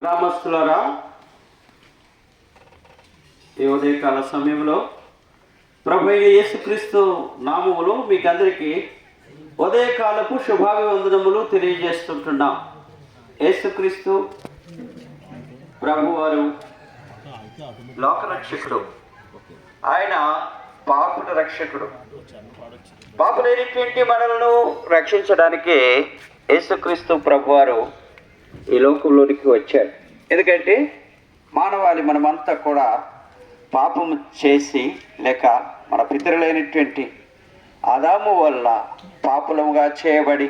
గ్రామస్తులారా, ఈ ఉదయకాల సమయంలో ప్రభు అయిన యేసుక్రీస్తు నామములో మీకందరికీ ఉదయకాలపు శుభాభివందనములు తెలియజేస్తుంటున్నాం. యేసుక్రీస్తు ప్రభువారు లోకరక్షకుడు. ఆయన పాపుల రక్షకుడు. పాపులైనటువంటి మనలను రక్షించడానికి యేసుక్రీస్తు ప్రభువారు ఈ లోకంలోనికి వచ్చాడు. ఎందుకంటే మానవాళి మనమంతా కూడా పాపము చేసి లేక మన పితరులైనటువంటి ఆదాము వల్ల పాపులముగా చేయబడి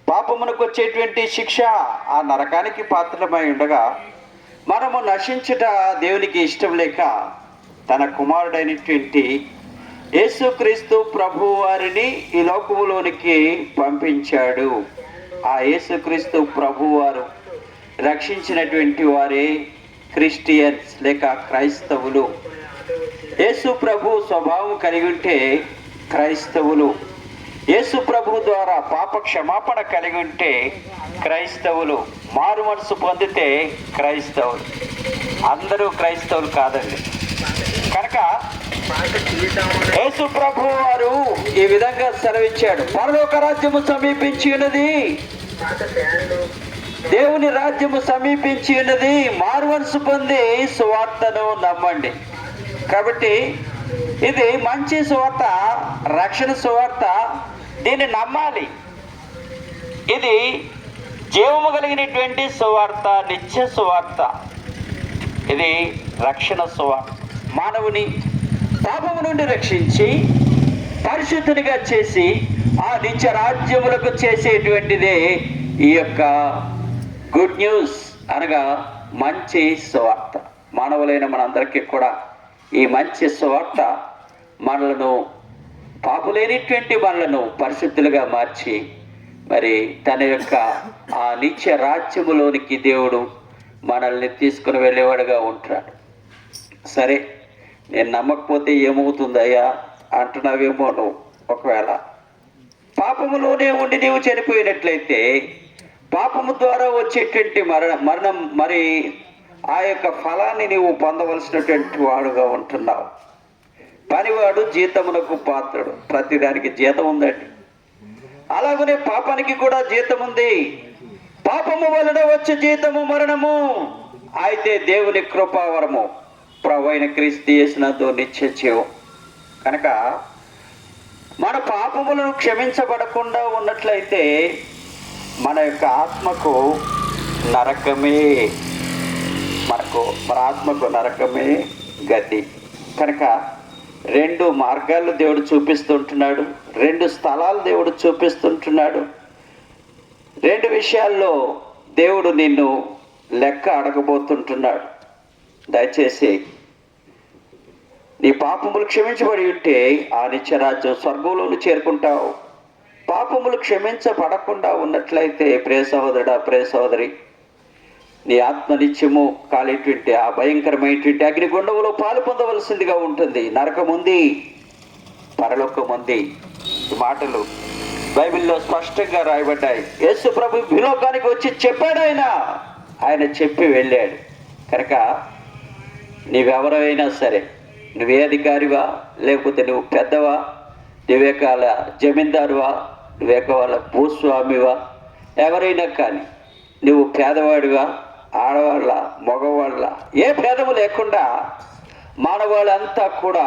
పాపమునకు వచ్చేటువంటి శిక్ష ఆ నరకానికి పాత్రమై ఉండగా మనము నశించుట దేవునికి ఇష్టం లేక తన కుమారుడైనటువంటి యేసుక్రీస్తు ప్రభు వారిని ఈ లోకములోనికి పంపించాడు. ఆ యేసుక్రీస్తు ప్రభువారు రక్షించినటువంటి వారే క్రిస్టియన్స్ లేక క్రైస్తవులు. యేసు ప్రభు స్వభావం కలిగి ఉంటే క్రైస్తవులు. యేసు ప్రభు ద్వారా పాప క్షమాపణ కలిగి ఉంటే క్రైస్తవులు. మారు మనసు పొందితే క్రైస్తవులు. అందరూ క్రైస్తవులు కాదండి. కనుక యేసు ప్రభు వారు ఈ విధంగా సెలవిచ్చాడు, పరలోక రాజ్యము సమీపించి ఉన్నది, దేవుని రాజ్యము సమీపించి ఉన్నది, మారు మనసు పొంది సువార్తను నమ్మండి. కాబట్టి ఇది మంచి సువార్త, రక్షణ సువార్త. దీన్ని నమ్మాలి. ఇది జీవము కలిగినటువంటి సువార్త, నిత్య సువార్త. ఇది రక్షణ సువార్త. మానవుని పాపము నుండి రక్షించి పరిశుద్ధునిగా చేసి ఆ నిత్య రాజ్యములకు చేసేటువంటిదే ఈ యొక్క గుడ్ న్యూస్, అనగా మంచి సువార్త. మానవులైన మనందరికీ కూడా ఈ మంచి సువార్త మనలను, పాపులైనటువంటి మనలను పరిశుద్ధులుగా మార్చి మరి తన యొక్క ఆ నిత్య రాజ్యములోనికి దేవుడు మనల్ని తీసుకుని వెళ్ళేవాడుగా ఉంటాడు. సరే, నేను నమ్మకపోతే ఏమవుతుందయ్యా అంటున్నావేమో నువ్వు. ఒకవేళ పాపములోనే ఉండి నీవు చనిపోయినట్లయితే పాపము ద్వారా వచ్చేటువంటి మరణం మరి ఆ యొక్క ఫలాన్ని నీవు పొందవలసినటువంటి వాడుగా ఉంటున్నావు. పనివాడు జీతమునకు పాత్రుడు. ప్రతిదానికి జీతం ఉందండి. అలాగనే పాపానికి కూడా జీతం ఉంది. పాపము వలన వచ్చే జీతము మరణము, అయితే దేవుని కృపావరము ప్రభు అయిన క్రీస్తు యేసునందు నిత్య జీవం. కనుక మన పాపములను క్షమించబడకుండా ఉన్నట్లయితే మన యొక్క ఆత్మకు నరకమే, మన ఆత్మకు నరకమే గతి. కనుక రెండు మార్గాలు దేవుడు చూపిస్తుంటున్నాడు, రెండు స్థలాలు దేవుడు చూపిస్తుంటున్నాడు. రెండు విషయాల్లో దేవుడు నిన్ను లెక్క అడగబోతుంటున్నాడు. దయచేసి నీ పాపములు క్షమించబడి ఉంటే ఆ నిత్యరాజ్యం స్వర్గంలోను చేరుకుంటావు. పాపములు క్షమించబడకుండా ఉన్నట్లయితే ప్రియ సహోదరుడా, ప్రియ సహోదరి, నీ ఆత్మ నిత్యము కాలేటువంటి ఆ భయంకరమైనటువంటి అగ్నిగుండములో పాలు పొందవలసిందిగా ఉంటుంది. నరకం ఉంది, పరలోకం ఉంది. ఈ మాటలు బైబిల్లో స్పష్టంగా రాయబడ్డాయి. యేసు ప్రభు భూలోకానికి వచ్చి చెప్పాడు. ఆయన చెప్పి వెళ్ళాడు. కనుక నీవెవరైనా సరే, నువ్వే అధికారివా, లేకపోతే నువ్వు పెద్దవా, నువ్వే కాల జమీందారువా, నువ్వే కాల భూస్వామివా, ఎవరైనా కానీ నువ్వు పేదవాడివా, ఆడవాళ్ళ, మగవాళ్ళ, ఏ భేదము లేకుండా మానవాళ్ళంతా కూడా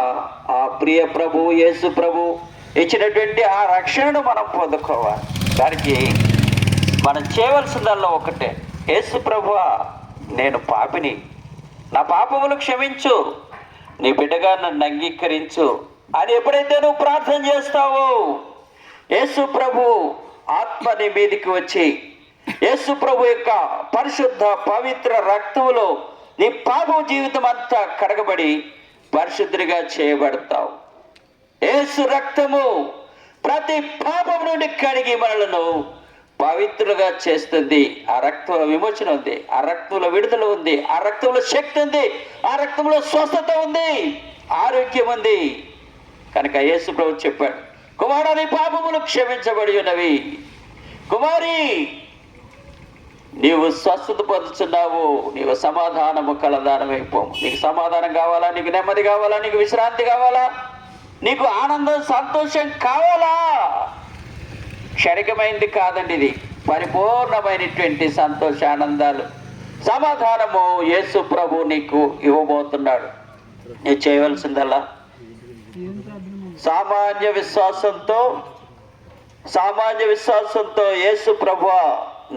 ఆ ప్రియ ప్రభు యేసు ప్రభు ఇచ్చినటువంటి ఆ రక్షణను మనం పొందుకోవాలి. దానికి మనం చేయవలసిందల్లా ఒకటే, యేసు ప్రభువా, నేను పాపిని, నా పాపములు క్షమించు, నీ బిడ్డగా నన్ను అంగీకరించు అని ఎప్పుడైతే నువ్వు ప్రార్థన చేస్తావో యేసు ప్రభు ఆత్మ నీ మీదికి వచ్చి యేసు ప్రభు యొక్క పరిశుద్ధ పవిత్ర రక్తములో నీ పాపం జీవితం అంతా కడగబడి పరిశుద్ధుడిగా చేయబడతావు. యేసు రక్తము ప్రతి పాపం నుండి కడిగి మనలను పవిత్రులుగా చేస్తుంది. ఆ రక్తంలో విమోచన ఉంది, ఆ రక్తంలో విడుదల ఉంది, ఆ రక్తంలో శక్తి ఉంది, ఆ రక్తంలో స్వస్థత ఉంది, ఆరోగ్యం ఉంది. కనుక యేసు ప్రభు చెప్పాడు, కుమారుని పాపములు క్షమించబడి ఉన్నవి, కుమారి నీవు స్వస్థత పొందుతున్నావు, నీవు సమాధానము కలదానమైపోము. నీకు సమాధానం కావాలా, నీకు నెమ్మది కావాలా, నీకు విశ్రాంతి కావాలా, నీకు ఆనందం సంతోషం కావాలా? క్షణికమైంది కాదండి, ఇది పరిపూర్ణమైనటువంటి సంతోష ఆనందాలు, సమాధానము యేసు ప్రభు నీకు ఇవ్వబోతున్నాడు. నీ చేయవలసిందల్లా సామాన్య విశ్వాసంతో యేసు ప్రభువా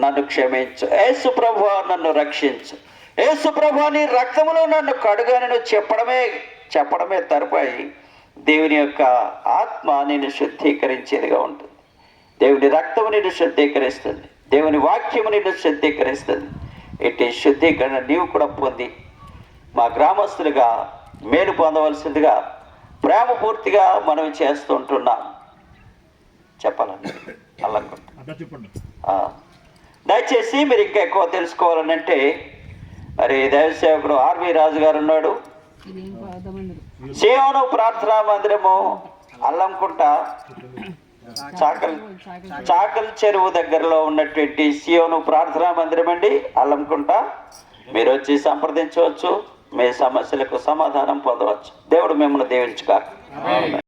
నన్ను క్షమించు, యేసు ప్రభువా నన్ను రక్షించు, యేసు ప్రభువా నీ రక్తములో నన్ను కడుగను చెప్పడమే తరుపై దేవుని యొక్క ఆత్మ నిన్ను శుద్ధీకరించేదిగా ఉంటుంది. దేవుని రక్తము నిన్ను శుద్ధీకరిస్తుంది, దేవుని వాక్యము నిన్ను శుద్ధీకరిస్తుంది. ఇట్టి శుద్ధీకరణ నీవు కూడా పొంది మా గ్రామస్తులుగా మేలు పొందవలసిందిగా ప్రేమపూర్తిగా మనం చేస్తుంటున్నాం. చెప్పాలండి దయచేసి మీరు ఇంకా ఎక్కువ తెలుసుకోవాలనంటే మరి దైవసేవకుడు ఆర్వి రాజు గారు ఉన్నాడు. సియోను ప్రార్థనా మందిరము అల్లంకుంట చాకల్ చెరువు దగ్గరలో ఉన్నటువంటి సియోను ప్రార్థనా మందిరం అండి, అల్లంకుంట. మీరు వచ్చి సంప్రదించవచ్చు, మీ సమస్యలకు సమాధానం పొందవచ్చు. దేవుడు మిమ్మల్ని దీవించుగాక.